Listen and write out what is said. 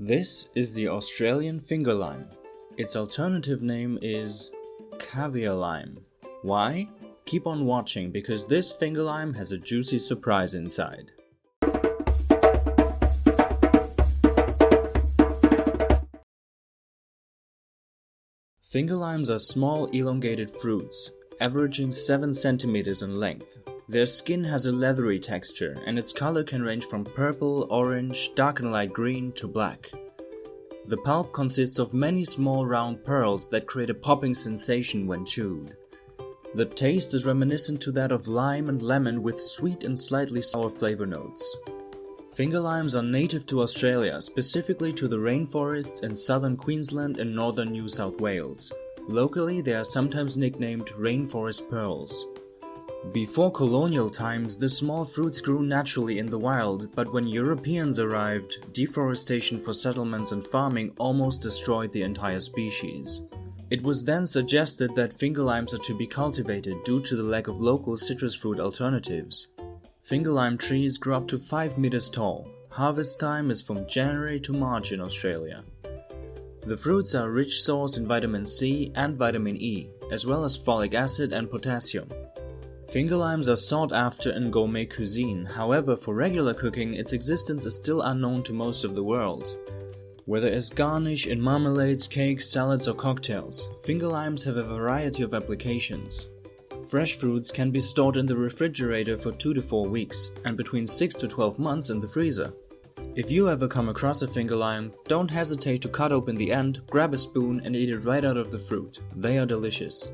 This is the Australian finger lime. Its alternative name is caviar lime. Why? Keep on watching because this finger lime has a juicy surprise inside. Finger limes are small elongated fruits, averaging 7 centimeters in length. Their skin has a leathery texture and its color can range from purple, orange, dark and light green to black. The pulp consists of many small round pearls that create a popping sensation when chewed. The taste is reminiscent to that of lime and lemon with sweet and slightly sour flavor notes. Finger limes are native to Australia, specifically to the rainforests in southern Queensland and northern New South Wales. Locally, they are sometimes nicknamed rainforest pearls. Before colonial times, the small fruits grew naturally in the wild, but when Europeans arrived, deforestation for settlements and farming almost destroyed the entire species. It was then suggested that finger limes are to be cultivated due to the lack of local citrus fruit alternatives. Finger lime trees grow up to 5 meters tall. Harvest time is from January to March in Australia. The fruits are a rich source in vitamin C and vitamin E, as well as folic acid and potassium. Finger limes are sought after in gourmet cuisine, however, for regular cooking, its existence is still unknown to most of the world. Whether as garnish in marmalades, cakes, salads or cocktails, finger limes have a variety of applications. Fresh fruits can be stored in the refrigerator for 2 to 4 weeks and between 6 to 12 months in the freezer. If you ever come across a finger lime, don't hesitate to cut open the end, grab a spoon and eat it right out of the fruit. They are delicious.